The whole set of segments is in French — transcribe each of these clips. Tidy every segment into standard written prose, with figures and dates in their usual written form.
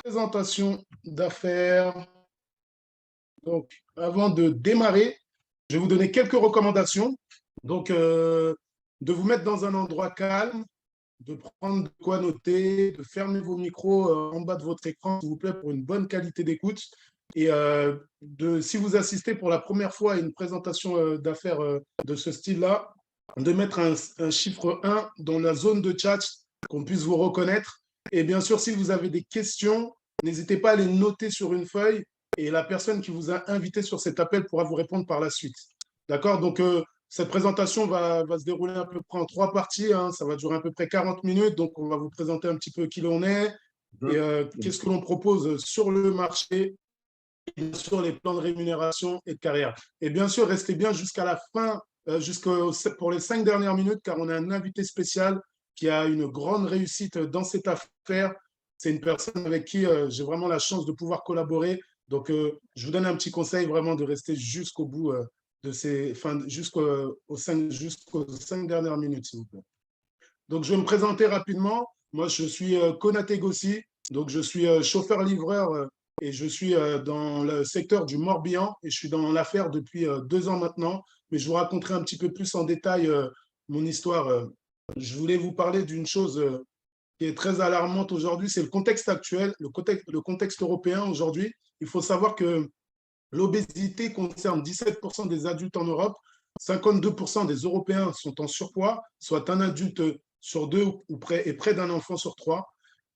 Présentation d'affaires. Donc, avant de démarrer, je vais vous donner quelques recommandations. Donc, de vous mettre dans un endroit calme, de prendre de quoi noter, de fermer vos micros en bas de votre écran, s'il vous plaît, pour une bonne qualité d'écoute. Et si vous assistez pour la première fois à une présentation d'affaires de ce style-là, de mettre un chiffre 1 dans la zone de chat, qu'on puisse vous reconnaître. Et bien sûr, si vous avez des questions, n'hésitez pas à les noter sur une feuille et la personne qui vous a invité sur cet appel pourra vous répondre par la suite. D'accord? Donc, cette présentation va se dérouler à peu près en trois parties, hein. Ça va durer à peu près 40 minutes. Donc, on va vous présenter un petit peu qui l'on est et qu'est-ce que l'on propose sur le marché, et bien sûr les plans de rémunération et de carrière. Et bien sûr, restez bien jusqu'à la fin, pour les 5 dernières minutes, car on a un invité spécial qui a une grande réussite dans cette affaire. C'est une personne avec qui j'ai vraiment la chance de pouvoir collaborer. Donc, je vous donne un petit conseil vraiment de rester jusqu'au bout jusqu'aux 5 dernières minutes, s'il vous plaît. Donc, je vais me présenter rapidement. Moi, je suis Konaté Gossi. Donc, je suis chauffeur-livreur et je suis dans le secteur du Morbihan et je suis dans l'affaire depuis 2 ans maintenant. Mais je vous raconterai un petit peu plus en détail mon histoire. Je voulais vous parler d'une chose qui est très alarmante aujourd'hui, c'est le contexte actuel, le contexte européen aujourd'hui. Il faut savoir que l'obésité concerne 17% des adultes en Europe, 52% des Européens sont en surpoids, soit un adulte sur deux et près d'un enfant sur trois.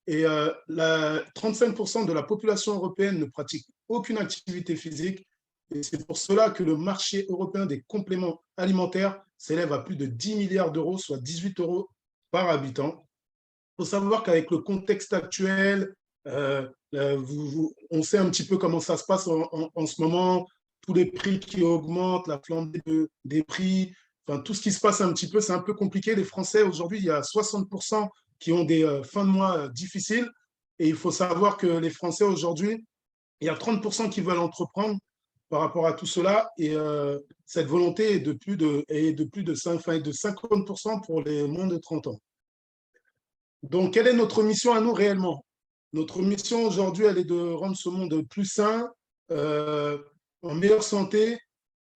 Et 35% de la population européenne ne pratique aucune activité physique. Et c'est pour cela que le marché européen des compléments alimentaires s'élève à plus de 10 milliards d'euros, soit 18 euros par habitant. Il faut savoir qu'avec le contexte actuel, on sait un petit peu comment ça se passe en ce moment, tous les prix qui augmentent, la flambée des prix, enfin, tout ce qui se passe un petit peu, c'est un peu compliqué. Les Français, aujourd'hui, il y a 60% qui ont des fins de mois difficiles. Et il faut savoir que les Français, aujourd'hui, il y a 30% qui veulent entreprendre par rapport à tout cela. Et cette volonté est de 50% pour les moins de 30 ans. Donc, quelle est notre mission à nous réellement? Notre mission aujourd'hui, elle est de rendre ce monde plus sain, euh, en meilleure santé,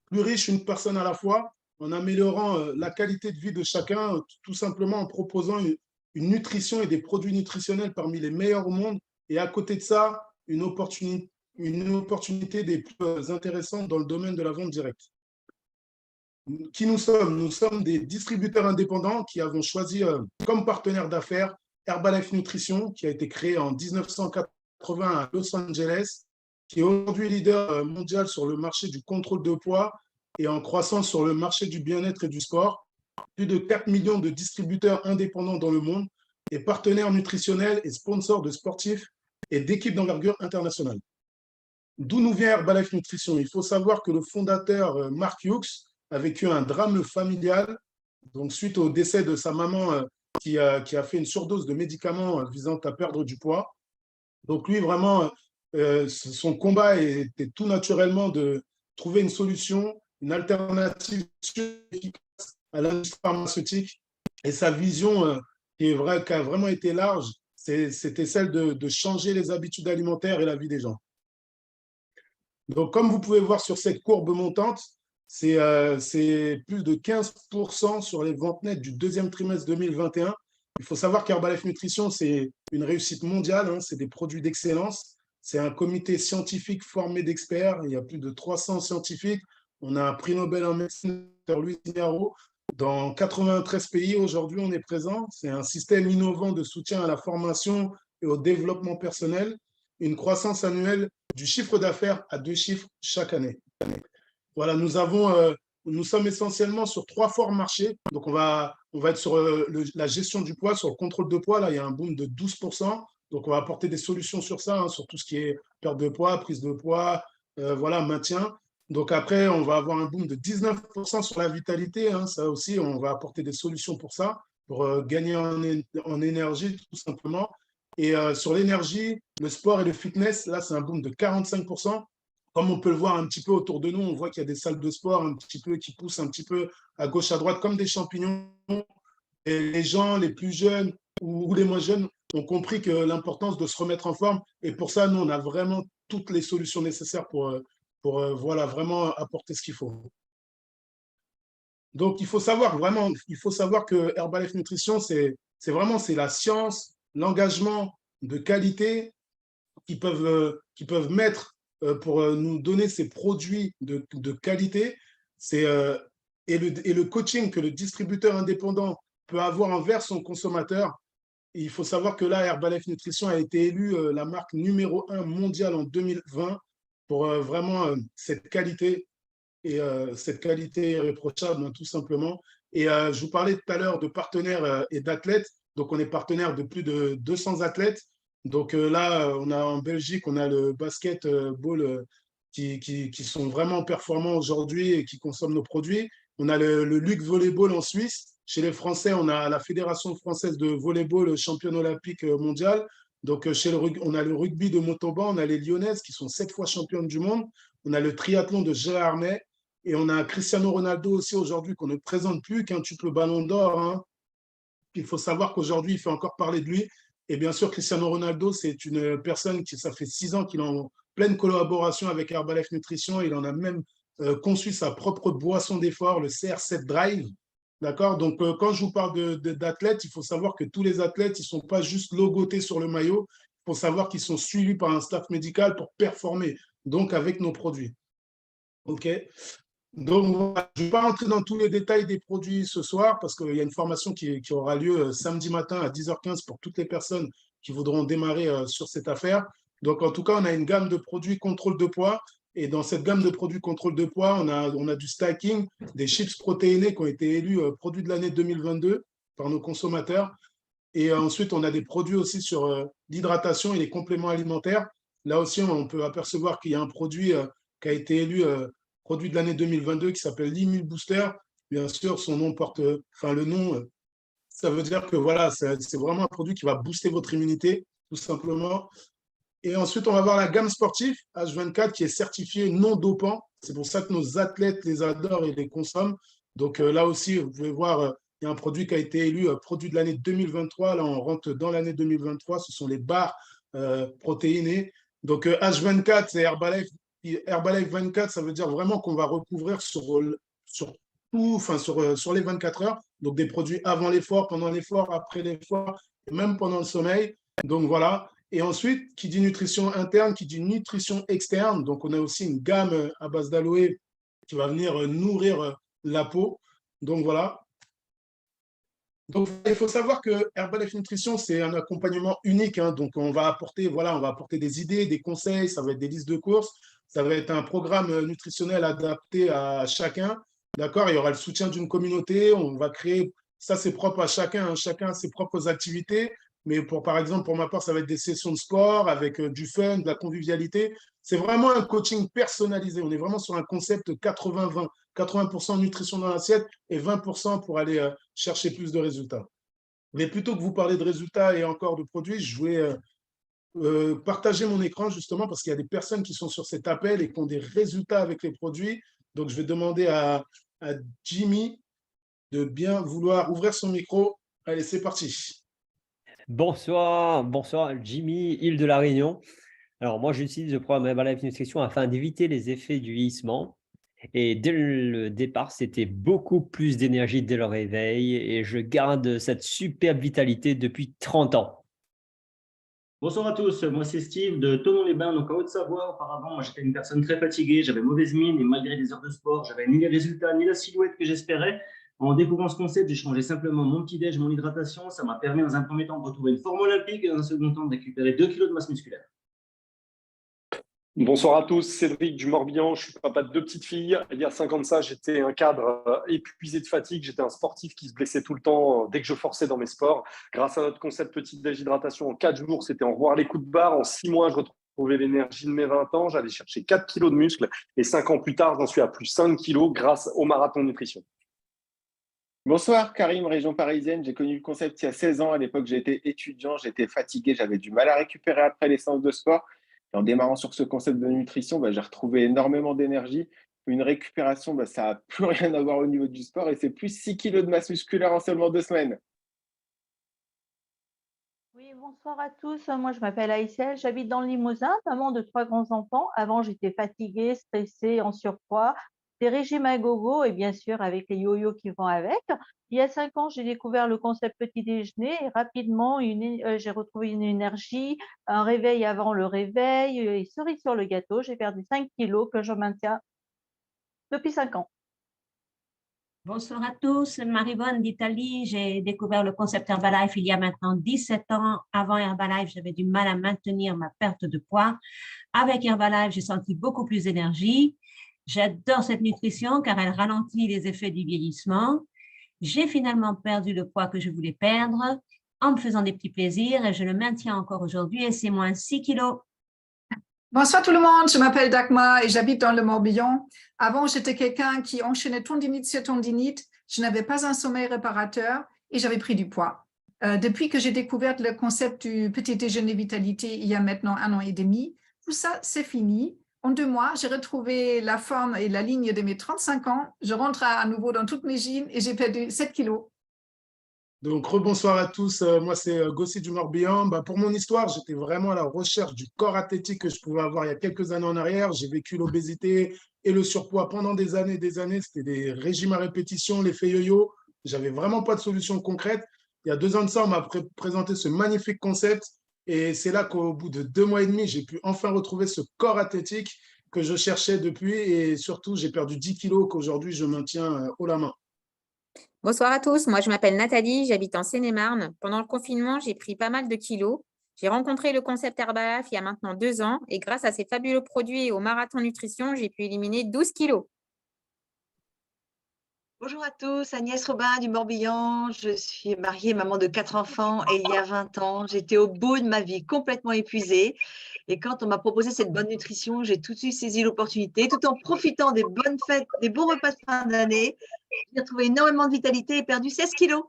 plus riche une personne à la fois, en améliorant la qualité de vie de chacun, tout simplement en proposant une nutrition et des produits nutritionnels parmi les meilleurs au monde. Et à côté de ça, une opportunité des plus intéressantes dans le domaine de la vente directe. Qui nous sommes? Nous sommes des distributeurs indépendants qui avons choisi comme partenaire d'affaires Herbalife Nutrition, qui a été créé en 1980 à Los Angeles, qui est aujourd'hui leader mondial sur le marché du contrôle de poids et en croissance sur le marché du bien-être et du sport. Plus de 4 millions de distributeurs indépendants dans le monde et partenaires nutritionnels et sponsors de sportifs et d'équipes d'envergure internationale. D'où nous vient Herbalife Nutrition? Il faut savoir que le fondateur Mark Hughes a vécu un drame familial, donc suite au décès de sa maman qui a fait une surdose de médicaments visant à perdre du poids. Donc lui, vraiment, son combat était tout naturellement de trouver une solution, une alternative efficace à l'industrie pharmaceutique. Et sa vision, qui a vraiment été large, c'était celle de changer les habitudes alimentaires et la vie des gens. Donc, comme vous pouvez voir sur cette courbe montante, c'est plus de 15% sur les ventes nettes du deuxième trimestre 2021. Il faut savoir qu'Herbalife Nutrition, c'est une réussite mondiale, hein, c'est des produits d'excellence. C'est un comité scientifique formé d'experts. Il y a plus de 300 scientifiques. On a un prix Nobel en médecine, Dr Louis Mignaro. Dans 93 pays, aujourd'hui, on est présent. C'est un système innovant de soutien à la formation et au développement personnel. Une croissance annuelle du chiffre d'affaires à 2 chiffres chaque année. Voilà, nous sommes essentiellement sur 3 forts marchés. Donc, on va être sur la gestion du poids, sur le contrôle de poids. Là, il y a un boom de 12%. Donc, on va apporter des solutions sur ça, hein, sur tout ce qui est perte de poids, prise de poids, voilà, maintien. Donc, après, on va avoir un boom de 19% sur la vitalité, hein. Ça aussi, on va apporter des solutions pour ça, pour gagner en énergie, tout simplement. Et sur l'énergie, le sport et le fitness, là, c'est un boom de 45%. Comme on peut le voir un petit peu autour de nous, on voit qu'il y a des salles de sport un petit peu qui poussent un petit peu à gauche, à droite, comme des champignons. les gens les plus jeunes ou les moins jeunes ont compris que l'importance de se remettre en forme. Et pour ça, nous, on a vraiment toutes les solutions nécessaires pour voilà, vraiment apporter ce qu'il faut. Donc, il faut savoir que Herbalife Nutrition, c'est la science, l'engagement de qualité qui peuvent mettre pour nous donner ces produits de qualité. C'est, et le coaching que le distributeur indépendant peut avoir envers son consommateur. Et il faut savoir que là, Herbalife Nutrition a été élue la marque numéro 1 mondiale en 2020 pour vraiment cette qualité irréprochable, hein, tout simplement. Et je vous parlais tout à l'heure de partenaires et d'athlètes. Donc, on est partenaire de plus de 200 athlètes. Donc là, on a en Belgique, on a le basketball qui sont vraiment performants aujourd'hui et qui consomment nos produits. On a le Luc Volleyball en Suisse. Chez les Français, on a la Fédération française de volleyball championne olympique mondiale. Donc, on a le rugby de Montauban, on a les Lyonnaises qui sont 7 fois championnes du monde. On a le triathlon de Gérard Armet. Et on a Cristiano Ronaldo aussi aujourd'hui qu'on ne présente plus, quintuple ballon d'or, hein. Il faut savoir qu'aujourd'hui, il fait encore parler de lui. Et bien sûr, Cristiano Ronaldo, c'est une personne qui, ça fait 6 ans qu'il est en pleine collaboration avec Herbalife Nutrition. Il en a même conçu sa propre boisson d'effort, le CR7 Drive. D'accord. Donc, quand je vous parle d'athlètes, il faut savoir que tous les athlètes, ils ne sont pas juste logotés sur le maillot. Il faut savoir qu'ils sont suivis par un staff médical pour performer, donc avec nos produits. OK. Donc, voilà, je ne vais pas rentrer dans tous les détails des produits ce soir parce qu'il y a une formation qui aura lieu samedi matin à 10h15 pour toutes les personnes qui voudront démarrer sur cette affaire. Donc, en tout cas, on a une gamme de produits contrôle de poids. Et dans cette gamme de produits contrôle de poids, on a du stacking, des chips protéinés qui ont été élus produits de l'année 2022 par nos consommateurs. Et ensuite, on a des produits aussi sur l'hydratation et les compléments alimentaires. Là aussi, on peut apercevoir qu'il y a un produit qui a été élu produit de l'année 2022 qui s'appelle l'Immune Booster. Bien sûr, son nom porte, enfin le nom, ça veut dire que voilà, c'est vraiment un produit qui va booster votre immunité, tout simplement. Et ensuite, on va voir la gamme sportive H24 qui est certifiée non dopant. C'est pour ça que nos athlètes les adorent et les consomment. Donc là aussi, vous pouvez voir, il y a un produit qui a été élu produit de l'année 2023. Là, on rentre dans l'année 2023. Ce sont les barres protéinées. Donc H24, c'est Herbalife. Herbalife 24, ça veut dire vraiment qu'on va recouvrir sur tout, enfin sur les 24 heures. Donc des produits avant l'effort, pendant l'effort, après l'effort, et même pendant le sommeil. Donc voilà. Et ensuite, qui dit nutrition interne, qui dit nutrition externe. Donc, on a aussi une gamme à base d'aloe qui va venir nourrir la peau. Donc, voilà. Donc, il faut savoir que Herbalife Nutrition, c'est un accompagnement unique, hein. Donc, voilà, on va apporter des idées, des conseils, ça va être des listes de courses, ça va être un programme nutritionnel adapté à chacun. D'accord. Il y aura le soutien d'une communauté. On va créer, ça, c'est propre à chacun, hein. Chacun a ses propres activités. Mais par exemple, pour ma part, ça va être des sessions de sport avec du fun, de la convivialité. C'est vraiment un coaching personnalisé. On est vraiment sur un concept 80-20. 80% nutrition dans l'assiette et 20% pour aller chercher plus de résultats. Mais plutôt que vous parler de résultats et encore de produits, je voulais partager mon écran justement parce qu'il y a des personnes qui sont sur cet appel et qui ont des résultats avec les produits. Donc, je vais demander à Jimmy de bien vouloir ouvrir son micro. Allez, c'est parti. Bonsoir, bonsoir Jimmy, île de la Réunion. Alors moi j'utilise le programme Herbalife Nutrition afin d'éviter les effets du vieillissement. Et dès le départ, c'était beaucoup plus d'énergie dès le réveil et je garde cette superbe vitalité depuis 30 ans. Bonsoir à tous, moi c'est Steve de Thonon-les-Bains, donc en Haute-Savoie. Auparavant, moi j'étais une personne très fatiguée, j'avais mauvaise mine et malgré les heures de sport, j'avais ni les résultats ni la silhouette que j'espérais. En découvrant ce concept, j'ai changé simplement mon petit-déj, mon hydratation. Ça m'a permis dans un premier temps de retrouver une forme olympique et dans un second temps de récupérer 2 kilos de masse musculaire. Bonsoir à tous, Cédric du Morbihan, je suis papa de 2 petites filles. Il y a 5 ans de ça, j'étais un cadre épuisé de fatigue, j'étais un sportif qui se blessait tout le temps dès que je forçais dans mes sports. Grâce à notre concept petite déshydratation, en 4 jours, c'était en revoir les coups de barre. En 6 mois, je retrouvais l'énergie de mes 20 ans, j'allais chercher 4 kilos de muscles et 5 ans plus tard, j'en suis à plus 5 kilos grâce au marathon nutrition. Bonsoir, Karim, région parisienne. J'ai connu le concept il y a 16 ans. À l'époque, j'étais étudiant, j'étais fatigué, j'avais du mal à récupérer après les séances de sport. Et en démarrant sur ce concept de nutrition, j'ai retrouvé énormément d'énergie. Une récupération, ça n'a plus rien à voir au niveau du sport et c'est plus 6 kilos de masse musculaire en seulement 2 semaines. Bonsoir à tous. Moi, je m'appelle Aïssel, j'habite dans le Limousin, maman de 3 grands-enfants. Avant, j'étais fatiguée, stressée, en surpoids, des régimes à gogo et bien sûr avec les yo-yo qui vont avec. Il y a 5 ans, j'ai découvert le concept petit déjeuner et rapidement, j'ai retrouvé une énergie, un réveil avant le réveil et cerise sur le gâteau. J'ai perdu 5 kilos que je maintiens depuis 5 ans. Bonsoir à tous, Marivonne d'Italie. J'ai découvert le concept Herbalife il y a maintenant 17 ans. Avant Herbalife, j'avais du mal à maintenir ma perte de poids. Avec Herbalife, j'ai senti beaucoup plus d'énergie. J'adore cette nutrition car elle ralentit les effets du vieillissement. J'ai finalement perdu le poids que je voulais perdre en me faisant des petits plaisirs et je le maintiens encore aujourd'hui et c'est moins 6 kilos. Bonsoir tout le monde, je m'appelle Dagmar et j'habite dans le Morbihan. Avant, j'étais quelqu'un qui enchaînait tendinite sur tendinite. Je n'avais pas un sommeil réparateur et j'avais pris du poids. Depuis que j'ai découvert le concept du petit déjeuner vitalité il y a maintenant 1 an et demi, tout ça, c'est fini. En 2 mois, j'ai retrouvé la forme et la ligne de mes 35 ans. Je rentre à nouveau dans toutes mes jeans et j'ai perdu 7 kilos. Donc, rebonsoir à tous. Moi, c'est Gossi du Morbihan. Pour mon histoire, j'étais vraiment à la recherche du corps athlétique que je pouvais avoir il y a quelques années en arrière. J'ai vécu l'obésité et le surpoids pendant des années, des années. C'était des régimes à répétition, l'effet yo-yo. J'avais vraiment pas de solution concrète. Il y a 2 ans de ça, on m'a présenté ce magnifique concept. Et c'est là qu'au bout de 2 mois et demi, j'ai pu enfin retrouver ce corps athlétique que je cherchais depuis. Et surtout, j'ai perdu 10 kilos qu'aujourd'hui, je maintiens haut la main. Bonsoir à tous, moi je m'appelle Nathalie, j'habite en Seine-et-Marne. Pendant le confinement, j'ai pris pas mal de kilos. J'ai rencontré le concept Herbalife il y a maintenant 2 ans et grâce à ces fabuleux produits et au marathon nutrition, j'ai pu éliminer 12 kilos. Bonjour à tous, Agnès Robin du Morbihan. Je suis mariée, maman de 4 enfants et il y a 20 ans, j'étais au bout de ma vie, complètement épuisée. Et quand on m'a proposé cette bonne nutrition, j'ai tout de suite saisi l'opportunité, tout en profitant des bonnes fêtes, des bons repas de fin d'année. J'ai retrouvé énormément de vitalité et perdu 16 kilos.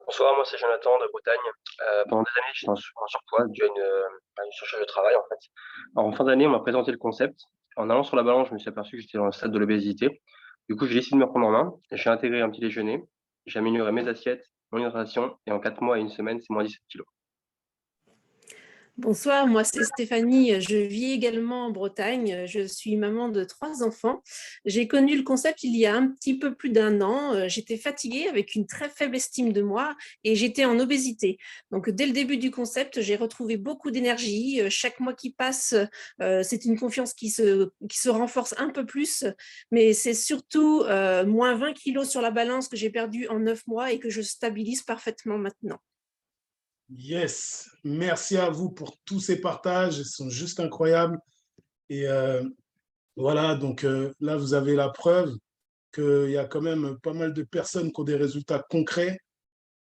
Bonsoir, moi c'est Jonathan de Bretagne. Pendant des années, j'étais en surpoids dû à une surcharge de travail en fait. Alors, en fin d'année, on m'a présenté le concept. En allant sur la balance, je me suis aperçu que j'étais dans le stade de l'obésité. Du coup, j'ai décidé de me prendre en main. J'ai intégré un petit déjeuner. J'ai amélioré mes assiettes, mon hydratation et en 4 mois et 1 semaine, c'est moins 17 kilos. Bonsoir, moi c'est Stéphanie, je vis également en Bretagne, je suis maman de 3 enfants. J'ai connu le concept il y a un petit peu plus d'1 an, j'étais fatiguée avec une très faible estime de moi et j'étais en obésité. Donc dès le début du concept, j'ai retrouvé beaucoup d'énergie, chaque mois qui passe, c'est une confiance qui se renforce un peu plus, mais c'est surtout moins 20 kilos sur la balance que j'ai perdu en 9 mois et que je stabilise parfaitement maintenant. Yes, merci à vous pour tous ces partages, ils sont juste incroyables. Et voilà, donc là, vous avez la preuve qu'il y a quand même pas mal de personnes qui ont des résultats concrets.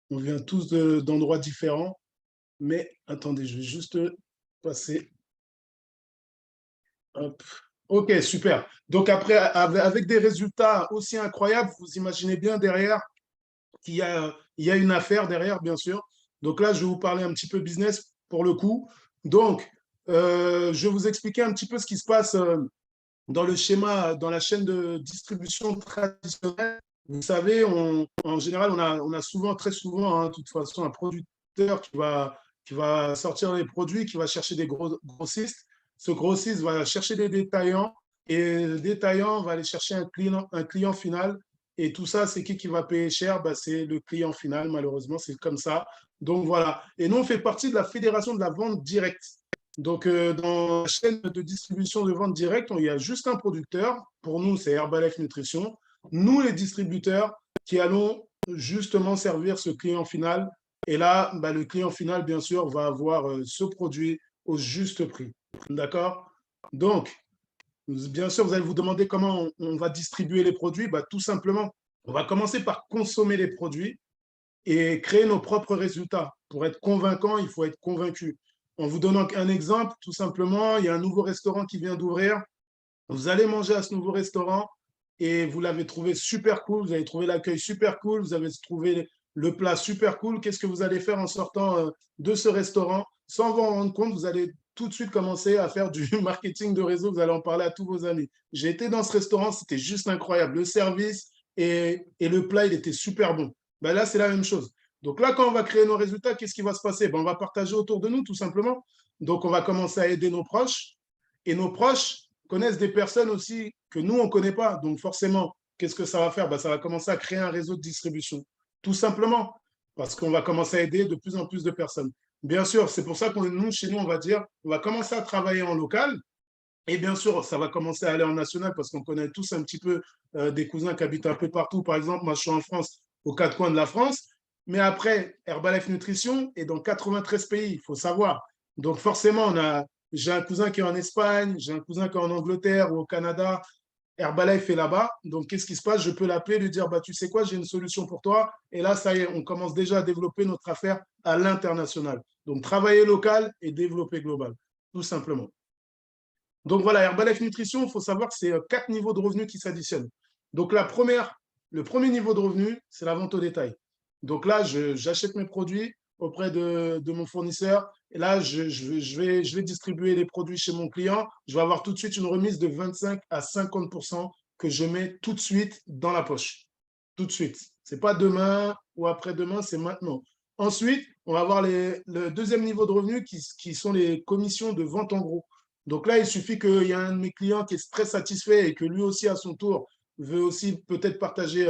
On vient tous d'endroits différents. Mais attendez, je vais juste passer. Hop. Ok, super. Donc après, avec des résultats aussi incroyables, vous imaginez bien derrière qu'il y a une affaire derrière, bien sûr. Donc là, je vais vous parler un petit peu business pour le coup. Donc, je vais vous expliquer un petit peu ce qui se passe dans le schéma, dans la chaîne de distribution traditionnelle. Vous savez, en général, on a souvent, très souvent, de toute façon, un producteur qui va sortir les produits, qui va chercher des grossistes. Ce grossiste va chercher des détaillants et le détaillant va aller chercher un client final. Et tout ça, c'est qui va payer cher? C'est le client final, malheureusement, c'est comme ça. Donc voilà. Et nous, on fait partie de la fédération de la vente directe. Donc, dans la chaîne de distribution de vente directe, il y a juste un producteur. Pour nous, c'est Herbalife Nutrition. Nous, les distributeurs, qui allons justement servir ce client final. Et là, le client final, bien sûr, va avoir ce produit au juste prix. D'accord? Donc, bien sûr, vous allez vous demander comment on va distribuer les produits. Tout simplement, on va commencer par consommer les produits et créer nos propres résultats. Pour être convaincant, il faut être convaincu. En vous donnant un exemple, tout simplement, il y a un nouveau restaurant qui vient d'ouvrir. Vous allez manger à ce nouveau restaurant et vous l'avez trouvé super cool, vous avez trouvé l'accueil super cool, vous avez trouvé le plat super cool. Qu'est-ce que vous allez faire en sortant de ce restaurant? Sans vous en rendre compte, vous allez tout de suite commencer à faire du marketing de réseau, vous allez en parler à tous vos amis. J'ai été dans ce restaurant, c'était juste incroyable. Le service et le plat, il était super bon. Là, c'est la même chose. Donc là, quand on va créer nos résultats, qu'est-ce qui va se passer? Ben, on va partager autour de nous, tout simplement. Donc, on va commencer à aider nos proches. Et nos proches connaissent des personnes aussi que nous, on ne connaît pas. Donc, forcément, qu'est-ce que ça va faire? Ben, ça va commencer à créer un réseau de distribution, tout simplement, parce qu'on va commencer à aider de plus en plus de personnes. Bien sûr, c'est pour ça que nous, chez nous, on va dire, on va commencer à travailler en local. Et bien sûr, ça va commencer à aller en national parce qu'on connaît tous un petit peu des cousins qui habitent un peu partout. Par exemple, moi, je suis en France, aux quatre coins de la France. Mais après, Herbalife Nutrition est dans 93 pays, il faut savoir. Donc forcément, j'ai un cousin qui est en Espagne, j'ai un cousin qui est en Angleterre ou au Canada. Herbalife est là-bas. Donc qu'est-ce qui se passe? Je peux l'appeler, lui dire, bah, tu sais quoi, j'ai une solution pour toi. Et là, ça y est, on commence déjà à développer notre affaire à l'international. Donc travailler local et développer global, tout simplement. Donc voilà, Herbalife Nutrition, il faut savoir que c'est 4 niveaux de revenus qui s'additionnent. Donc le premier niveau de revenu, c'est la vente au détail. Donc là, j'achète mes produits auprès de mon fournisseur. Et là, je vais distribuer les produits chez mon client. Je vais avoir tout de suite une remise de 25 à 50% que je mets tout de suite dans la poche. Tout de suite. Ce n'est pas demain ou après-demain, c'est maintenant. Ensuite, on va avoir le deuxième niveau de revenu qui sont les commissions de vente en gros. Donc là, il suffit qu'il y ait un de mes clients qui est très satisfait et que lui aussi, à son tour, veut aussi peut-être partager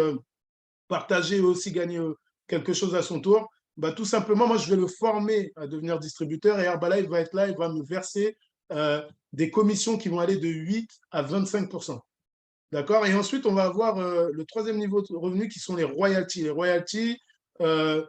et aussi gagner quelque chose à son tour. Bah, tout simplement, moi, je vais le former à devenir distributeur et Herbalife va être là, il va me verser des commissions qui vont aller de 8 à 25%. D'accord? Et ensuite, on va avoir le troisième niveau de revenu qui sont les royalties. Les royalties,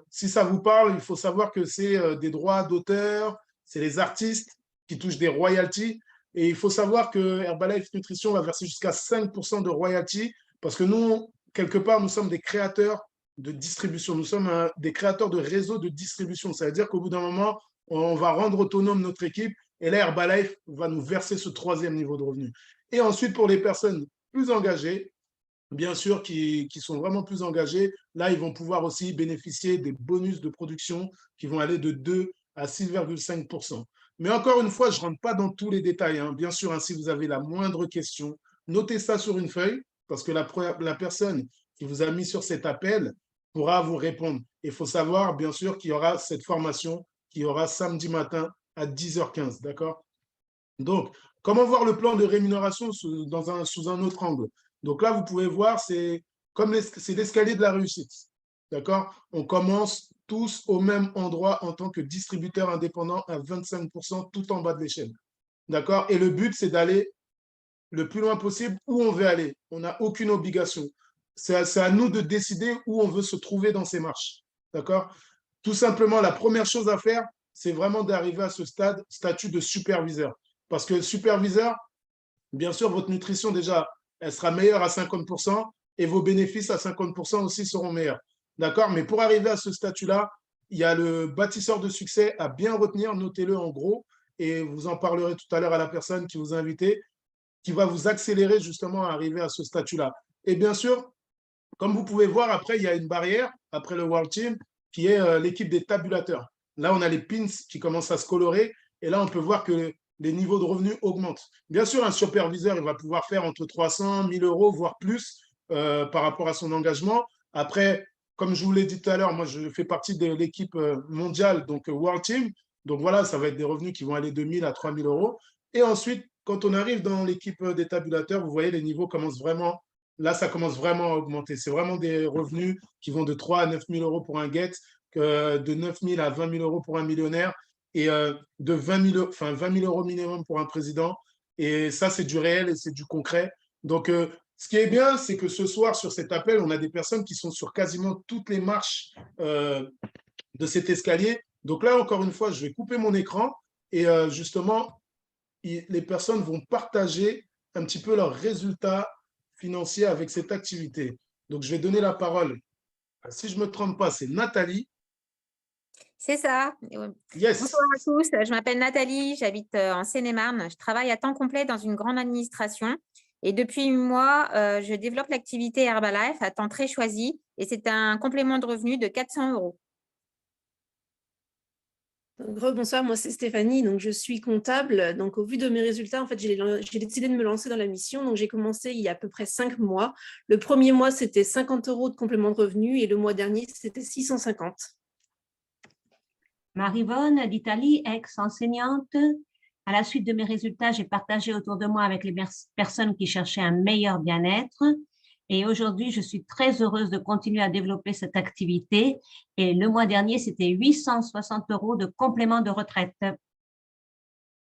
si ça vous parle, il faut savoir que c'est des droits d'auteur, c'est les artistes qui touchent des royalties. Et il faut savoir que Herbalife Nutrition va verser jusqu'à 5% de royalties parce que nous, quelque part, nous sommes des créateurs de distribution. Nous sommes des créateurs de réseaux de distribution. Ça veut dire qu'au bout d'un moment, on va rendre autonome notre équipe et là, Herbalife va nous verser ce troisième niveau de revenu. Et ensuite, pour les personnes plus engagées, bien sûr, qui sont vraiment plus engagées, là, ils vont pouvoir aussi bénéficier des bonus de production qui vont aller de 2 à 6,5%. Mais encore une fois, je ne rentre pas dans tous les détails. Hein. Bien sûr, hein, si vous avez la moindre question, notez ça sur une feuille parce que la personne qui vous a mis sur cet appel pourra vous répondre. Il faut savoir, bien sûr, qu'il y aura cette formation qui aura samedi matin à 10h15. D'accord? Donc, comment voir le plan de rémunération sous un autre angle? Donc là, vous pouvez voir, c'est l'escalier de la réussite. D'accord? On commence tous au même endroit en tant que distributeur indépendant à 25% tout en bas de l'échelle. D'accord? Et le but, c'est d'aller le plus loin possible où on veut aller. On n'a aucune obligation. C'est à nous de décider où on veut se trouver dans ces marches. D'accord? Tout simplement, la première chose à faire, c'est vraiment d'arriver à ce statut de superviseur. Parce que superviseur, bien sûr, votre nutrition, déjà, elle sera meilleure à 50% et vos bénéfices à 50% aussi seront meilleurs. D'accord? Mais pour arriver à ce statut-là, il y a le bâtisseur de succès à bien retenir, notez-le en gros, et vous en parlerez tout à l'heure à la personne qui vous a invité, qui va vous accélérer justement à arriver à ce statut-là. Et bien sûr, comme vous pouvez voir, après, il y a une barrière, après le World Team, qui est l'équipe des tabulateurs. Là, on a les pins qui commencent à se colorer, et là, on peut voir que les niveaux de revenus augmentent. Bien sûr, un superviseur, il va pouvoir faire entre 300, 1000 euros, voire plus par rapport à son engagement. Après, comme je vous l'ai dit tout à l'heure, moi, je fais partie de l'équipe mondiale, donc World Team. Donc voilà, ça va être des revenus qui vont aller de 1000 à 3000 euros. Et ensuite, quand on arrive dans l'équipe des tabulateurs, vous voyez, les niveaux commencent vraiment, là, ça commence vraiment à augmenter. C'est vraiment des revenus qui vont de 3 à 9 000 euros pour un get, de 9 000 à 20 000 euros pour un millionnaire et de 20 000 euros minimum pour un président. Et ça, c'est du réel et c'est du concret. Donc, ce qui est bien, c'est que ce soir, sur cet appel, on a des personnes qui sont sur quasiment toutes les marches de cet escalier. Donc là, encore une fois, je vais couper mon écran et justement, les personnes vont partager un petit peu leurs résultats financiers avec cette activité. Donc, je vais donner la parole, si je ne me trompe pas, c'est Nathalie. C'est ça. Yes. Bonsoir à tous, je m'appelle Nathalie, j'habite en Seine-et-Marne. Je travaille à temps complet dans une grande administration. Et depuis 8 mois, je développe l'activité Herbalife à temps très choisi et c'est un complément de revenu de 400 euros. Bonsoir, moi c'est Stéphanie, donc je suis comptable. Donc au vu de mes résultats, en fait, j'ai décidé de me lancer dans la mission. Donc j'ai commencé il y a à peu près 5 mois. Le premier mois, c'était 50 euros de complément de revenu et le mois dernier, c'était 650. Marivonne d'Italie, ex-enseignante. À la suite de mes résultats, j'ai partagé autour de moi avec les personnes qui cherchaient un meilleur bien-être. Et aujourd'hui, je suis très heureuse de continuer à développer cette activité. Et le mois dernier, c'était 860 € de complément de retraite.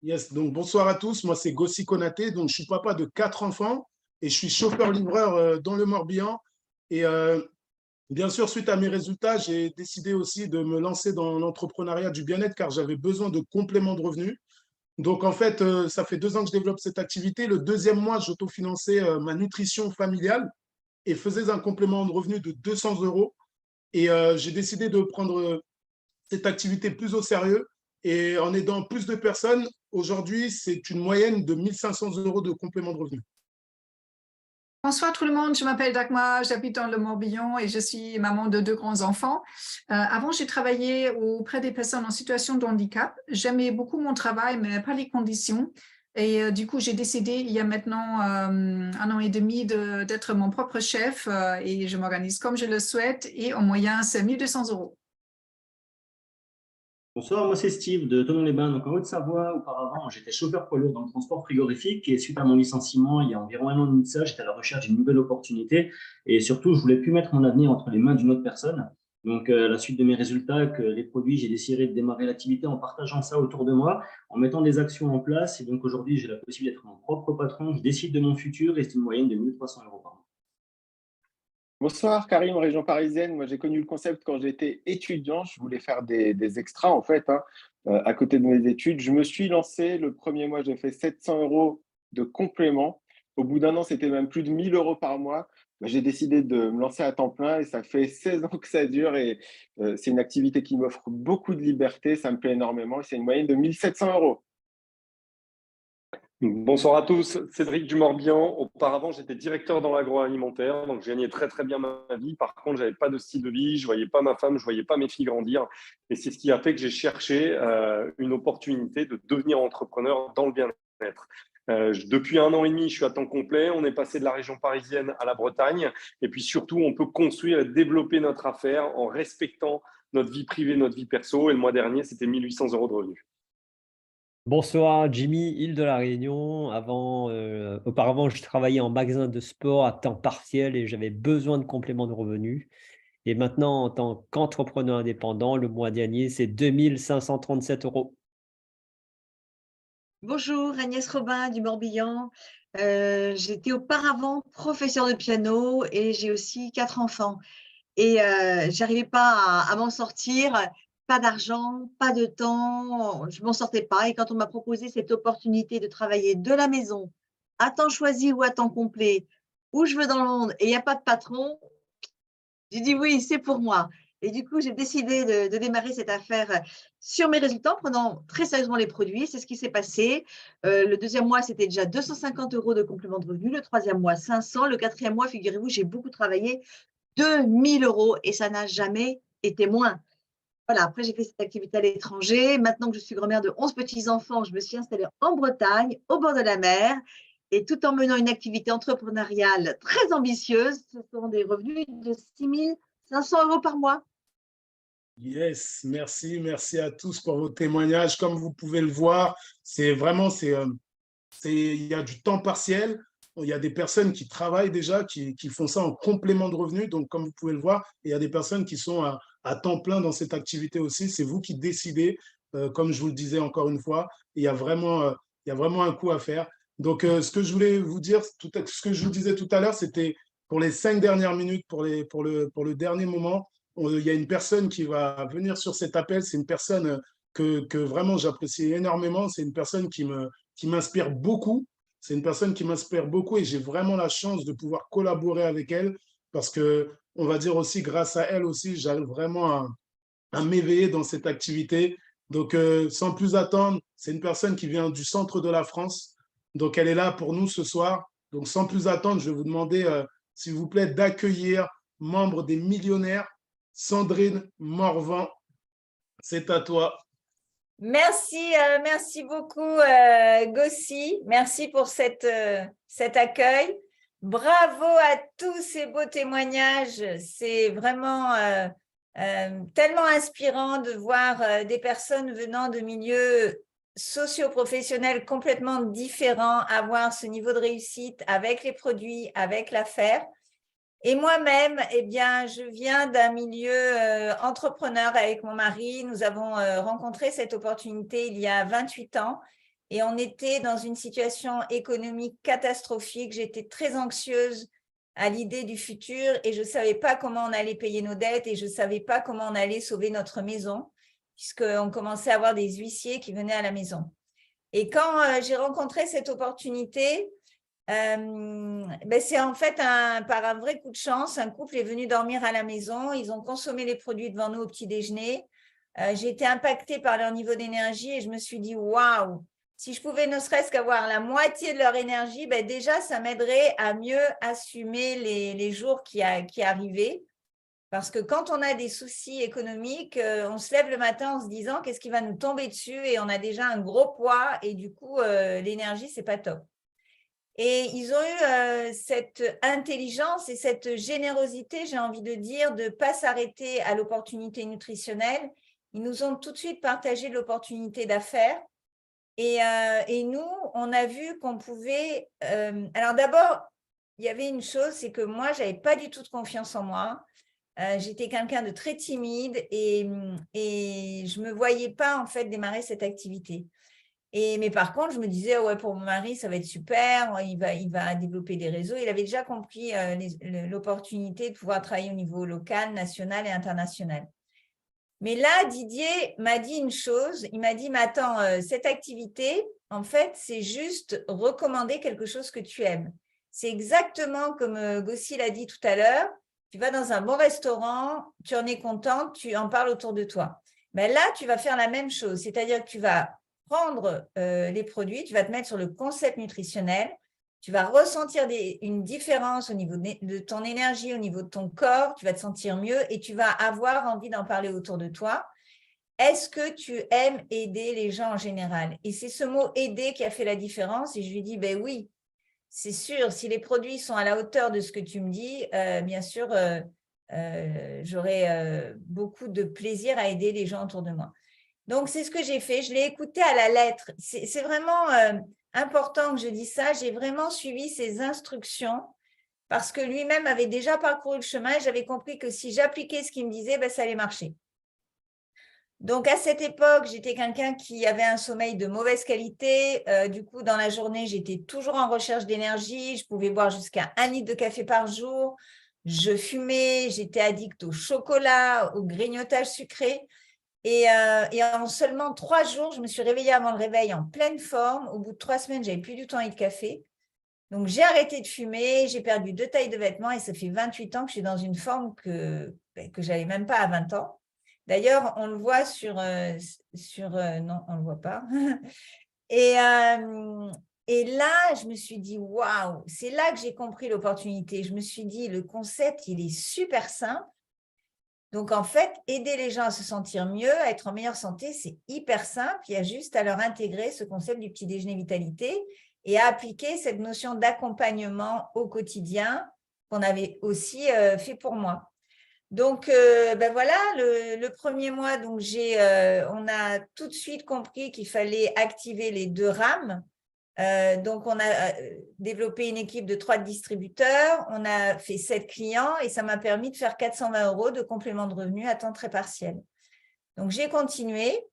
Yes, donc bonsoir à tous. Moi, c'est Gossi Konaté. Donc, je suis papa de 4 enfants et je suis chauffeur-livreur dans le Morbihan. Et bien sûr, suite à mes résultats, j'ai décidé aussi de me lancer dans l'entrepreneuriat du bien-être car j'avais besoin de compléments de revenus. Donc, en fait, ça fait 2 ans que je développe cette activité. Le deuxième mois, j'autofinançais ma nutrition familiale et faisais un complément de revenus de 200 €. Et j'ai décidé de prendre cette activité plus au sérieux. Et en aidant plus de personnes, aujourd'hui, c'est une moyenne de 1 500 € de complément de revenus. Bonsoir tout le monde, je m'appelle Dagmar, j'habite dans le Morbihan et je suis maman de 2 grands-enfants. Avant, j'ai travaillé auprès des personnes en situation de handicap. J'aimais beaucoup mon travail, mais pas les conditions. Et du coup, j'ai décidé il y a maintenant 1 an et demi d'être mon propre chef et je m'organise comme je le souhaite et en moyen, c'est 1 200 €. Bonsoir, moi c'est Steve de Thonon-les-Bains, donc en Haute-Savoie. Auparavant, j'étais chauffeur poids lourd dans le transport frigorifique et suite à mon licenciement, il y a environ 1 an et demi de ça, j'étais à la recherche d'une nouvelle opportunité et surtout, je voulais plus mettre mon avenir entre les mains d'une autre personne. Donc, à la suite de mes résultats, que les produits, j'ai décidé de démarrer l'activité en partageant ça autour de moi, en mettant des actions en place. Et donc, aujourd'hui, j'ai la possibilité d'être mon propre patron. Je décide de mon futur et c'est une moyenne de 1 300 € par mois. Bonsoir Karim, région parisienne. Moi, j'ai connu le concept quand j'étais étudiant. Je voulais faire des extras en fait, à côté de mes études. Je me suis lancé. Le premier mois, j'ai fait 700 € de complément. Au bout d'1 an, c'était même plus de 1 000 € par mois. J'ai décidé de me lancer à temps plein et ça fait 16 ans que ça dure. Et c'est une activité qui m'offre beaucoup de liberté. Ça me plaît énormément. Et c'est une moyenne de 1 700 €. Bonsoir à tous, Cédric du Morbihan. Auparavant, j'étais directeur dans l'agroalimentaire, donc je gagnais très très bien ma vie. Par contre, je n'avais pas de style de vie, je ne voyais pas ma femme, je ne voyais pas mes filles grandir. Et c'est ce qui a fait que j'ai cherché une opportunité de devenir entrepreneur dans le bien-être. Depuis 1 an et demi, je suis à temps complet. On est passé de la région parisienne à la Bretagne. Et puis surtout, on peut construire et développer notre affaire en respectant notre vie privée, notre vie perso. Et le mois dernier, c'était 1 800 € de revenus. Bonsoir, Jimmy, île de la Réunion. Auparavant, je travaillais en magasin de sport à temps partiel et j'avais besoin de compléments de revenus. Et maintenant, en tant qu'entrepreneur indépendant, le mois dernier, c'est 2 537 €. Bonjour, Agnès Robin du Morbihan. J'étais auparavant professeure de piano et j'ai aussi 4 enfants. Et j'arrivais pas à m'en sortir, pas d'argent, pas de temps, je m'en sortais pas. Et quand on m'a proposé cette opportunité de travailler de la maison, à temps choisi ou à temps complet, où je veux dans le monde et il n'y a pas de patron, j'ai dit oui, c'est pour moi. Et du coup, j'ai décidé de démarrer cette affaire sur mes résultats, en prenant très sérieusement les produits. C'est ce qui s'est passé. Le deuxième mois, c'était déjà 250 € de complément de revenu. Le troisième mois, 500. Le quatrième mois, figurez-vous, j'ai beaucoup travaillé, 2 000 € et ça n'a jamais été moins. Voilà, après, j'ai fait cette activité à l'étranger. Maintenant que je suis grand-mère de 11 petits-enfants, je me suis installée en Bretagne, au bord de la mer. Et tout en menant une activité entrepreneuriale très ambitieuse, ce sont des revenus de 6 500 € par mois. Yes, merci à tous pour vos témoignages. Comme vous pouvez le voir, c'est vraiment, il y a du temps partiel. Il y a des personnes qui travaillent déjà, qui font ça en complément de revenus. Donc, comme vous pouvez le voir, il y a des personnes qui sont à temps plein dans cette activité aussi. C'est vous qui décidez, comme je vous le disais encore une fois. Il y a vraiment un coup à faire. Donc, ce que je voulais vous dire, ce que je vous disais tout à l'heure, c'était pour les 5 dernières minutes, pour le dernier moment. Il y a une personne qui va venir sur cet appel. C'est une personne que vraiment j'apprécie énormément. C'est une personne qui m'inspire beaucoup. C'est une personne qui m'inspire beaucoup et j'ai vraiment la chance de pouvoir collaborer avec elle parce que, on va dire aussi, grâce à elle aussi, j'arrive vraiment à m'éveiller dans cette activité. Donc, sans plus attendre, c'est une personne qui vient du centre de la France. Donc, elle est là pour nous ce soir. Donc, sans plus attendre, je vais vous demander, s'il vous plaît, d'accueillir, membre des Millionnaires, Sandrine Morvan. C'est à toi. Merci beaucoup, Gossi. Merci pour cet accueil. Bravo à tous ces beaux témoignages. C'est vraiment tellement inspirant de voir des personnes venant de milieux socio-professionnels complètement différents avoir ce niveau de réussite avec les produits, avec l'affaire. Et moi-même, eh bien, je viens d'un milieu entrepreneur avec mon mari. Nous avons rencontré cette opportunité il y a 28 ans et on était dans une situation économique catastrophique. J'étais très anxieuse à l'idée du futur et je ne savais pas comment on allait payer nos dettes et je ne savais pas comment on allait sauver notre maison puisqu'on commençait à avoir des huissiers qui venaient à la maison. Et quand j'ai rencontré cette opportunité, c'est en fait par un vrai coup de chance. Un couple est venu dormir à la maison. Ils ont consommé les produits devant nous au petit déjeuner. J'ai été impactée par leur niveau d'énergie et je me suis dit, waouh, si je pouvais ne serait-ce qu'avoir la moitié de leur énergie, déjà, ça m'aiderait à mieux assumer les jours qui arrivaient. Parce que quand on a des soucis économiques, on se lève le matin en se disant qu'est-ce qui va nous tomber dessus et on a déjà un gros poids et du coup, l'énergie, c'est pas top. Et ils ont eu cette intelligence et cette générosité, j'ai envie de dire, de ne pas s'arrêter à l'opportunité nutritionnelle. Ils nous ont tout de suite partagé l'opportunité d'affaires. Et nous, on a vu qu'on pouvait… alors d'abord, il y avait une chose, c'est que moi, je n'avais pas du tout de confiance en moi. J'étais quelqu'un de très timide et je ne me voyais pas en fait démarrer cette activité. Mais par contre, je me disais, ouais, pour mon mari, ça va être super, il va développer des réseaux. Il avait déjà compris l'opportunité de pouvoir travailler au niveau local, national et international. Mais là, Didier m'a dit une chose, il m'a dit, mais attends, cette activité, en fait, c'est juste recommander quelque chose que tu aimes. C'est exactement comme Gossi l'a dit tout à l'heure, tu vas dans un bon restaurant, tu en es contente, tu en parles autour de toi. Mais là, tu vas faire la même chose, c'est-à-dire que tu vas prendre les produits, tu vas te mettre sur le concept nutritionnel, tu vas ressentir une différence au niveau de ton énergie, au niveau de ton corps, tu vas te sentir mieux et tu vas avoir envie d'en parler autour de toi. Est-ce que tu aimes aider les gens en général? Et c'est ce mot « aider » qui a fait la différence et je lui dis, ben oui, c'est sûr, si les produits sont à la hauteur de ce que tu me dis, bien sûr, j'aurai beaucoup de plaisir à aider les gens autour de moi. Donc, c'est ce que j'ai fait. Je l'ai écouté à la lettre. C'est vraiment important que je dise ça. J'ai vraiment suivi ses instructions parce que lui-même avait déjà parcouru le chemin et j'avais compris que si j'appliquais ce qu'il me disait, ça allait marcher. Donc, à cette époque, j'étais quelqu'un qui avait un sommeil de mauvaise qualité. Du coup, dans la journée, j'étais toujours en recherche d'énergie. Je pouvais boire jusqu'à 1 litre de café par jour. Je fumais, j'étais addict au chocolat, au grignotage sucré. Et en seulement 3 jours, je me suis réveillée avant le réveil en pleine forme. Au bout de 3 semaines, je n'avais plus du tout envie de café. Donc, j'ai arrêté de fumer, j'ai perdu 2 tailles de vêtements et ça fait 28 ans que je suis dans une forme que je n'avais même pas à 20 ans. D'ailleurs, on le voit sur… non, on ne le voit pas. Et là, je me suis dit, waouh, c'est là que j'ai compris l'opportunité. Je me suis dit, le concept, il est super simple. Donc, en fait, aider les gens à se sentir mieux, à être en meilleure santé, c'est hyper simple. Il y a juste à leur intégrer ce concept du petit déjeuner vitalité et à appliquer cette notion d'accompagnement au quotidien qu'on avait aussi fait pour moi. Donc, voilà, le premier mois, donc on a tout de suite compris qu'il fallait activer les 2 rames. Donc, on a développé une équipe de 3 distributeurs, on a fait 7 clients et ça m'a permis de faire 420 € de complément de revenus à temps très partiel. Donc, j'ai continué.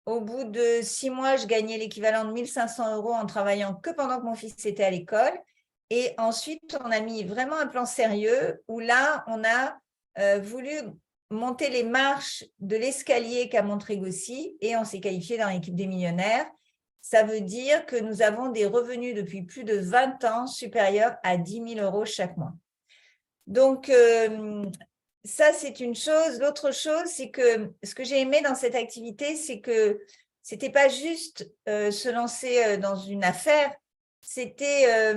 Au bout de 6 mois, je gagnais l'équivalent de 1 500 € en travaillant que pendant que mon fils était à l'école. Et ensuite, on a mis vraiment un plan sérieux où là, on a voulu monter les marches de l'escalier qu'a montré Gossi et on s'est qualifié dans l'équipe des millionnaires. Ça veut dire que nous avons des revenus depuis plus de 20 ans supérieurs à 10 000 € chaque mois. Donc, ça, c'est une chose. L'autre chose, c'est que ce que j'ai aimé dans cette activité, c'est que ce n'était pas juste se lancer dans une affaire, c'était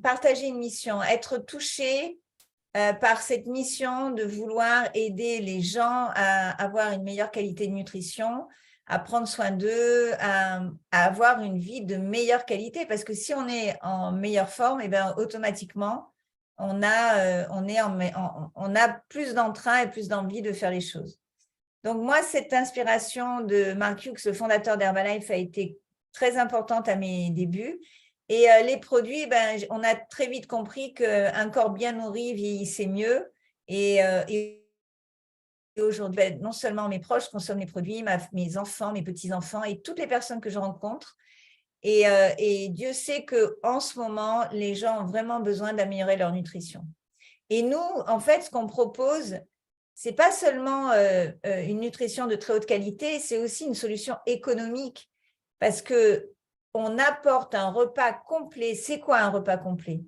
partager une mission, être touché par cette mission de vouloir aider les gens à avoir une meilleure qualité de nutrition, à prendre soin d'eux, à avoir une vie de meilleure qualité. Parce que si on est en meilleure forme, automatiquement, on a plus d'entrain et plus d'envie de faire les choses. Donc moi, cette inspiration de Mark Hughes, le fondateur d'Herbalife, a été très importante à mes débuts. Et les produits, on a très vite compris qu'un corps bien nourri vieillissait mieux. Et aujourd'hui, non seulement mes proches consomment les produits, mes enfants, mes petits-enfants et toutes les personnes que je rencontre. Et Dieu sait qu'en ce moment, les gens ont vraiment besoin d'améliorer leur nutrition. Et nous, en fait, ce qu'on propose, ce n'est pas seulement une nutrition de très haute qualité, c'est aussi une solution économique parce qu'on apporte un repas complet. C'est quoi un repas complet?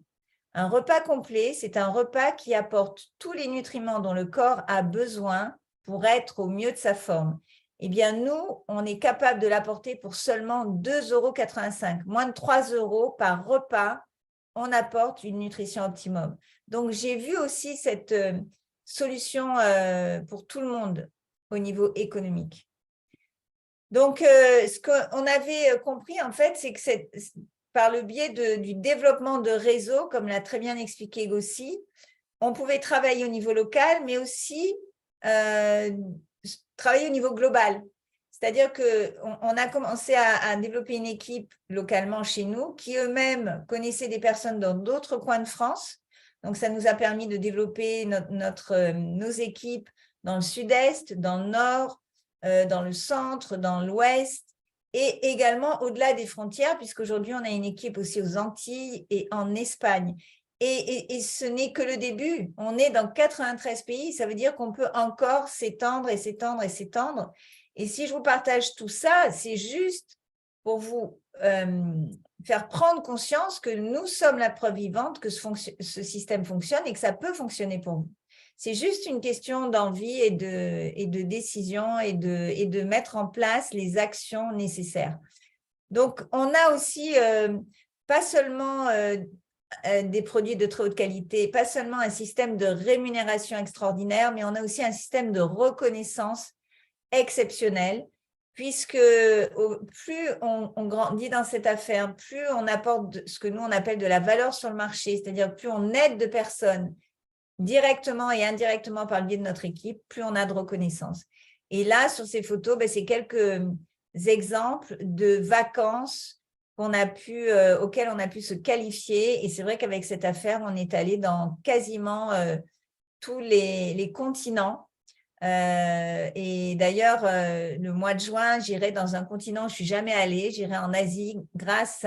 Un repas complet, c'est un repas qui apporte tous les nutriments dont le corps a besoin pour être au mieux de sa forme. Eh bien, nous, on est capable de l'apporter pour seulement 2,85 €, moins de 3 € par repas, on apporte une nutrition optimum. Donc, j'ai vu aussi cette solution pour tout le monde au niveau économique. Donc, ce qu'on avait compris, en fait, c'est que par le biais du développement de réseaux, comme l'a très bien expliqué Gossi, on pouvait travailler au niveau local, mais aussi travailler au niveau global. C'est-à-dire qu'on a commencé à développer une équipe localement chez nous qui eux-mêmes connaissaient des personnes dans d'autres coins de France. Donc, ça nous a permis de développer nos équipes dans le sud-est, dans le nord, dans le centre, dans l'ouest et également au-delà des frontières, puisqu'aujourd'hui, on a une équipe aussi aux Antilles et en Espagne. Et ce n'est que le début. On est dans 93 pays. Ça veut dire qu'on peut encore s'étendre et s'étendre et s'étendre. Et si je vous partage tout ça, c'est juste pour vous faire prendre conscience que nous sommes la preuve vivante que ce système fonctionne et que ça peut fonctionner pour vous. C'est juste une question d'envie et de décision et de mettre en place les actions nécessaires. Donc, on a aussi pas seulement des produits de très haute qualité, pas seulement un système de rémunération extraordinaire, mais on a aussi un système de reconnaissance exceptionnel, puisque plus on grandit dans cette affaire, plus on apporte ce que nous on appelle de la valeur sur le marché, c'est-à-dire plus on aide de personnes directement et indirectement par le biais de notre équipe, plus on a de reconnaissance. Et là, sur ces photos, c'est quelques exemples de vacances auxquelles on a pu se qualifier. Et c'est vrai qu'avec cette affaire, on est allé dans quasiment tous les continents. Et d'ailleurs, le mois de juin, j'irai dans un continent où je ne suis jamais allée, j'irai en Asie grâce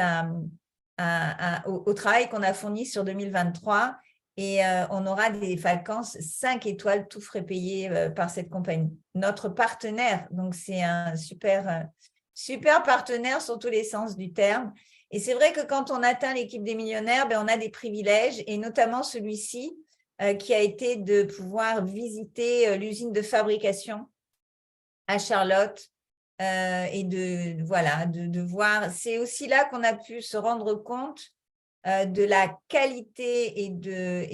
au travail qu'on a fourni sur 2023 et on aura des vacances 5 étoiles tout frais payés par cette compagnie. Notre partenaire, donc c'est un super partenaire sur tous les sens du terme. Et c'est vrai que quand on atteint l'équipe des millionnaires, on a des privilèges et notamment celui-ci, qui a été de pouvoir visiter l'usine de fabrication à Charlotte et de voir. C'est aussi là qu'on a pu se rendre compte de la qualité et de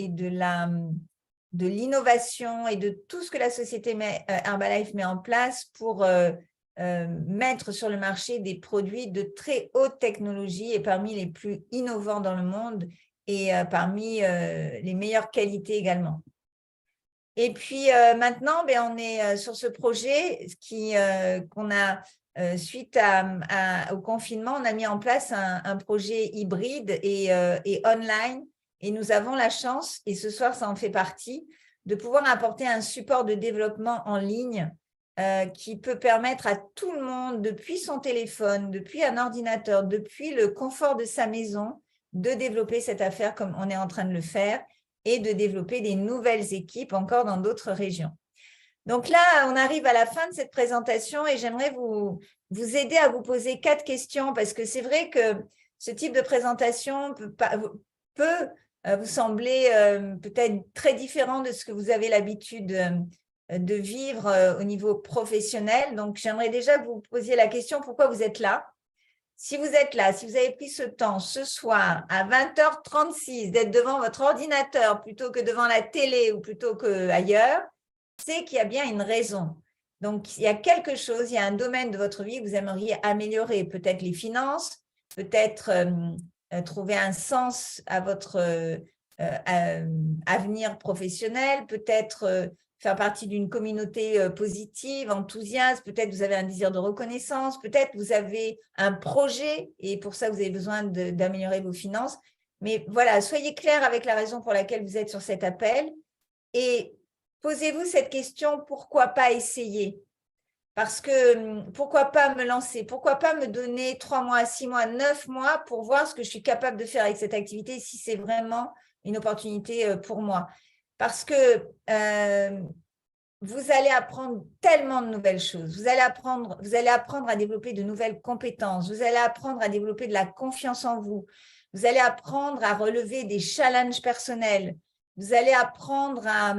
l'innovation et de tout ce que la société Herbalife met en place pour mettre sur le marché des produits de très haute technologie et parmi les plus innovants dans le monde et parmi les meilleures qualités également. Et puis maintenant, on est sur ce projet qu'on a, suite au confinement, on a mis en place un projet hybride et online. Et nous avons la chance, et ce soir, ça en fait partie, de pouvoir apporter un support de développement en ligne qui peut permettre à tout le monde, depuis son téléphone, depuis un ordinateur, depuis le confort de sa maison, de développer cette affaire comme on est en train de le faire et de développer des nouvelles équipes encore dans d'autres régions. Donc là, on arrive à la fin de cette présentation et j'aimerais vous aider à vous poser 4 questions parce que c'est vrai que ce type de présentation peut vous sembler peut-être très différent de ce que vous avez l'habitude de vivre au niveau professionnel. Donc, j'aimerais déjà que vous posiez la question pourquoi vous êtes là. Si vous êtes là, si vous avez pris ce temps ce soir à 20h36 d'être devant votre ordinateur plutôt que devant la télé ou plutôt qu'ailleurs, c'est qu'il y a bien une raison. Donc, il y a quelque chose, il y a un domaine de votre vie que vous aimeriez améliorer, peut-être les finances, peut-être trouver un sens à votre avenir professionnel, peut-être faire partie d'une communauté positive, enthousiaste, peut-être vous avez un désir de reconnaissance, peut-être vous avez un projet et pour ça vous avez besoin d'améliorer vos finances. Mais voilà, soyez clair avec la raison pour laquelle vous êtes sur cet appel et posez-vous cette question, pourquoi pas essayer? Parce que pourquoi pas me lancer? Pourquoi pas me donner 3 mois, 6 mois, 9 mois pour voir ce que je suis capable de faire avec cette activité si c'est vraiment une opportunité pour moi? Parce que vous allez apprendre tellement de nouvelles choses. Vous allez apprendre à développer de nouvelles compétences. Vous allez apprendre à développer de la confiance en vous. Vous allez apprendre à relever des challenges personnels. Vous allez apprendre à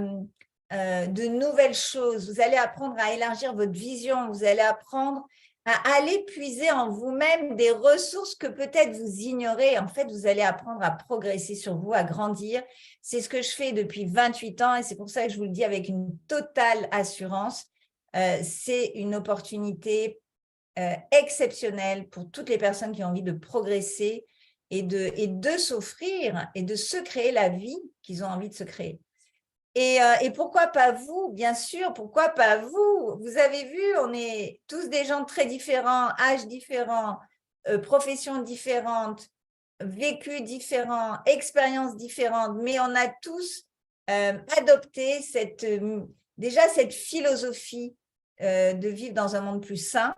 de nouvelles choses, vous allez apprendre à élargir votre vision, vous allez apprendre à aller puiser en vous-même des ressources que peut-être vous ignorez. En fait, vous allez apprendre à progresser sur vous, à grandir. C'est ce que je fais depuis 28 ans et c'est pour ça que je vous le dis avec une totale assurance. C'est une opportunité exceptionnelle pour toutes les personnes qui ont envie de progresser et de s'offrir et de se créer la vie qu'ils ont envie de se créer. Et pourquoi pas vous, bien sûr, pourquoi pas vous? Vous avez vu, on est tous des gens très différents, âges différents, professions différentes, vécus différents, expériences différentes, mais on a tous adopté déjà cette philosophie de vivre dans un monde plus sain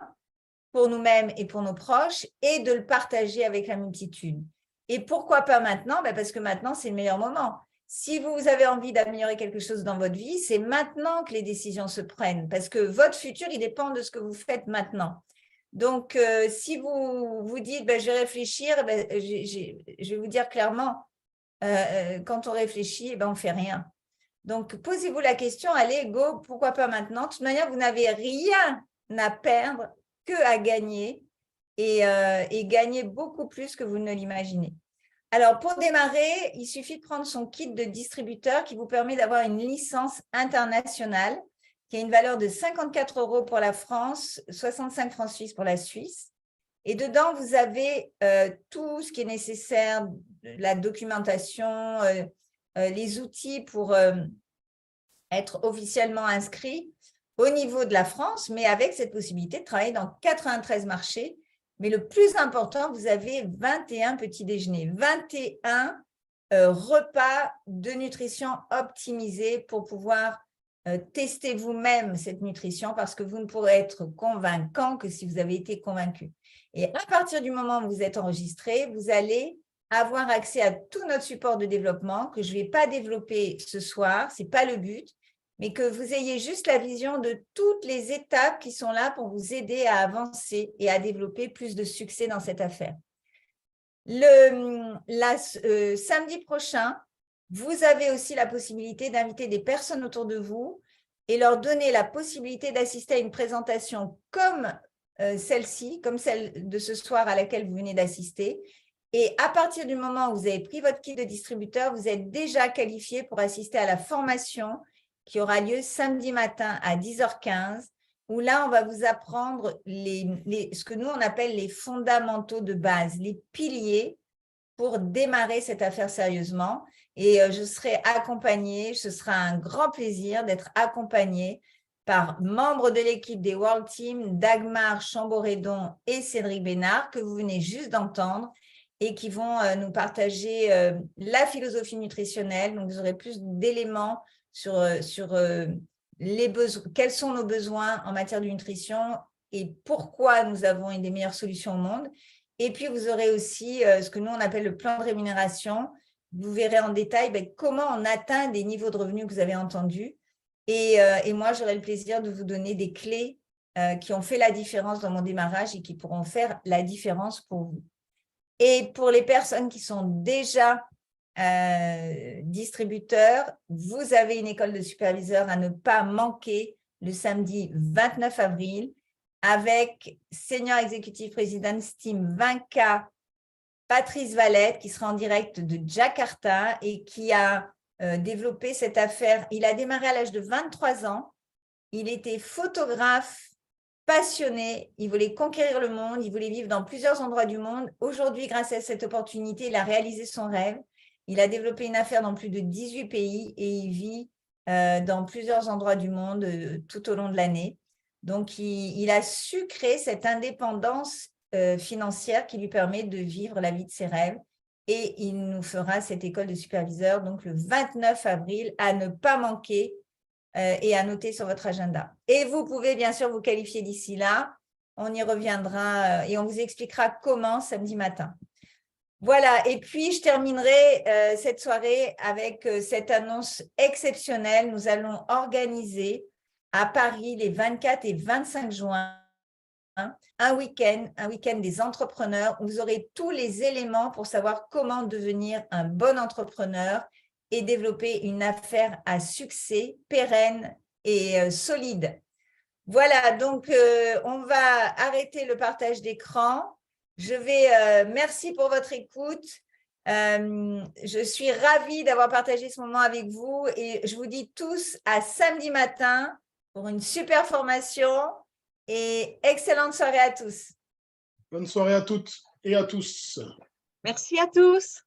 pour nous-mêmes et pour nos proches et de le partager avec la multitude. Et pourquoi pas maintenant? Parce que maintenant, c'est le meilleur moment. Si vous avez envie d'améliorer quelque chose dans votre vie, c'est maintenant que les décisions se prennent parce que votre futur, il dépend de ce que vous faites maintenant. Donc, si vous vous dites, je vais réfléchir, je vais vous dire clairement, quand on réfléchit, on ne fait rien. Donc, posez-vous la question, allez, go, pourquoi pas maintenant? De toute manière, vous n'avez rien à perdre que à gagner et gagner beaucoup plus que vous ne l'imaginez. Alors, pour démarrer, il suffit de prendre son kit de distributeur qui vous permet d'avoir une licence internationale qui a une valeur de 54 € pour la France, 65 francs suisses pour la Suisse. Et dedans, vous avez tout ce qui est nécessaire, la documentation, les outils pour être officiellement inscrit au niveau de la France, mais avec cette possibilité de travailler dans 93 marchés. Mais le plus important, vous avez 21 petits déjeuners, 21 repas de nutrition optimisés pour pouvoir tester vous-même cette nutrition parce que vous ne pourrez être convaincant que si vous avez été convaincu. Et à partir du moment où vous êtes enregistré, vous allez avoir accès à tout notre support de développement que je ne vais pas développer ce soir, ce n'est pas le but, mais que vous ayez juste la vision de toutes les étapes qui sont là pour vous aider à avancer et à développer plus de succès dans cette affaire. Samedi prochain, vous avez aussi la possibilité d'inviter des personnes autour de vous et leur donner la possibilité d'assister à une présentation comme celle-ci, comme celle de ce soir à laquelle vous venez d'assister. Et à partir du moment où vous avez pris votre kit de distributeur, vous êtes déjà qualifié pour assister à la formation qui aura lieu samedi matin à 10h15, où là, on va vous apprendre ce que nous, on appelle les fondamentaux de base, les piliers pour démarrer cette affaire sérieusement. Et je serai accompagnée, ce sera un grand plaisir d'être accompagnée par membres de l'équipe des World Team, Dagmar Chamboredon et Cédric Bénard, que vous venez juste d'entendre, et qui vont nous partager la philosophie nutritionnelle. Donc, vous aurez plus d'éléments sur quels sont nos besoins en matière de nutrition et pourquoi nous avons une des meilleures solutions au monde. Et puis, vous aurez aussi ce que nous, on appelle le plan de rémunération. Vous verrez en détail comment on atteint des niveaux de revenus que vous avez entendus. Et moi, j'aurai le plaisir de vous donner des clés qui ont fait la différence dans mon démarrage et qui pourront faire la différence pour vous. Et pour les personnes qui sont déjà distributeurs, vous avez une école de superviseurs à ne pas manquer le samedi 29 avril avec Senior Executive President's Team 20K, Patrice Valette, qui sera en direct de Jakarta et qui a développé cette affaire. Il a démarré à l'âge de 23 ans. Il était photographe passionné, il voulait conquérir le monde, il voulait vivre dans plusieurs endroits du monde. Aujourd'hui, grâce à cette opportunité, il a réalisé son rêve Il a développé une affaire dans plus de 18 pays et il vit dans plusieurs endroits du monde tout au long de l'année. Donc, il a su créer cette indépendance financière qui lui permet de vivre la vie de ses rêves. Et il nous fera cette école de superviseurs donc le 29 avril à ne pas manquer et à noter sur votre agenda. Et vous pouvez bien sûr vous qualifier d'ici là. On y reviendra et on vous expliquera comment samedi matin. Voilà, et puis je terminerai cette soirée avec cette annonce exceptionnelle. Nous allons organiser à Paris les 24 et 25 juin un week-end des entrepreneurs où vous aurez tous les éléments pour savoir comment devenir un bon entrepreneur et développer une affaire à succès pérenne et solide. Voilà, donc on va arrêter le partage d'écran. Merci pour votre écoute. Je suis ravie d'avoir partagé ce moment avec vous et je vous dis tous à samedi matin pour une super formation et excellente soirée à tous. Bonne soirée à toutes et à tous. Merci à tous.